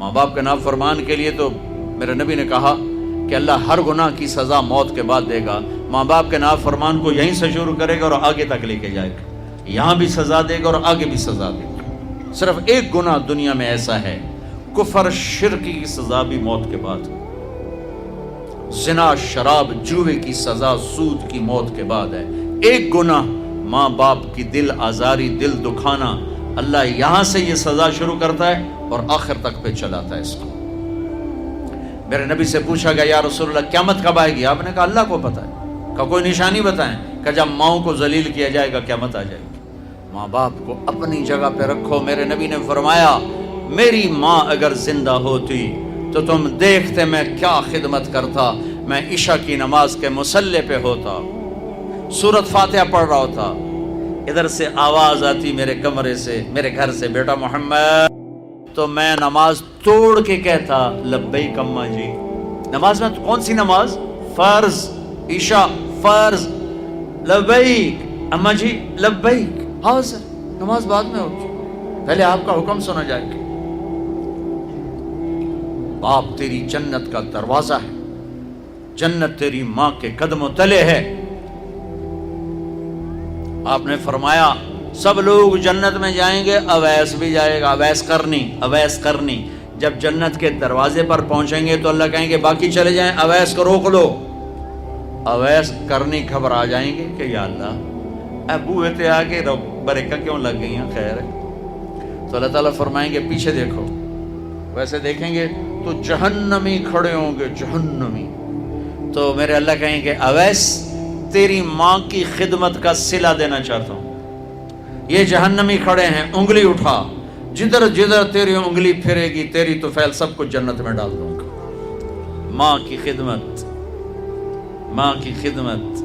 ماں باپ کے نافرمان کے لیے تو میرے نبی نے کہا کہ اللہ ہر گناہ کی سزا موت کے بعد دے گا. ماں باپ کے نافرمان کو یہیں سے شروع کرے گا اور آگے تک لے کے جائے گا. یہاں بھی سزا دے گا اور آگے بھی سزا دے گا. صرف ایک گناہ دنیا میں ایسا ہے، کفر شرک کی سزا بھی موت کے بعد. زنا، شراب، جوے کی سزا سود کی موت کے بعد ہے. ایک گناہ ماں باپ کی دل آزاری، دل دکھانا، اللہ یہاں سے یہ سزا شروع کرتا ہے اور آخر تک پہ چلاتا ہے اس کو. میرے نبی سے پوچھا گیا یا رسول اللہ قیامت کب آئے گی؟ آپ نے کہا اللہ کو پتہ ہے. کہ کوئی نشانی بتائیں؟ کہ جب ماؤں کو ذلیل کیا جائے گا قیامت آ جائے گی. ماں باپ کو اپنی جگہ پہ رکھو. میرے نبی نے فرمایا میری ماں اگر زندہ ہوتی تو تم دیکھتے میں کیا خدمت کرتا. میں عشاء کی نماز کے مصلی پہ ہوتا، سورۃ فاتحہ پڑھ رہا ہوتا، ادھر سے آواز آتی میرے کمرے سے، میرے گھر سے، بیٹا محمد، تو میں نماز توڑ کے کہتا لبیک اماں جی. نماز میں کون سی نماز؟ فرض، عشاء فرض. لبیک اماں جی، لبیک، حاضر. نماز بعد میں ہوتی، پہلے آپ کا حکم سنا جائے گا. باپ تیری جنت کا دروازہ ہے، جنت تیری ماں کے قدموں تلے ہے. آپ نے فرمایا سب لوگ جنت میں جائیں گے، اویس بھی جائے گا. اویس کرنی جب جنت کے دروازے پر پہنچیں گے تو اللہ کہیں گے باقی چلے جائیں، اویس کو روک لو. اویس کرنی گھبرا جائیں گے کہ یا اللہ ابو تے آگے بریکہ کیوں لگ گئی ہیں. خیر ہے تو اللہ تعالیٰ فرمائیں گے پیچھے دیکھو. ویسے دیکھیں گے تو جہنمی کھڑے ہوں گے، جہنمی. تو میرے اللہ کہیں گے اویس تیری ماں کی خدمت کا صلہ دینا چاہتا ہوں. یہ جہنمی کھڑے ہیں، انگلی اٹھا، جدھر جدھر تیری انگلی پھرے گی تیری تو فیل سب کچھ جنت میں ڈال دوں گا. ماں کی خدمت، ماں کی خدمت.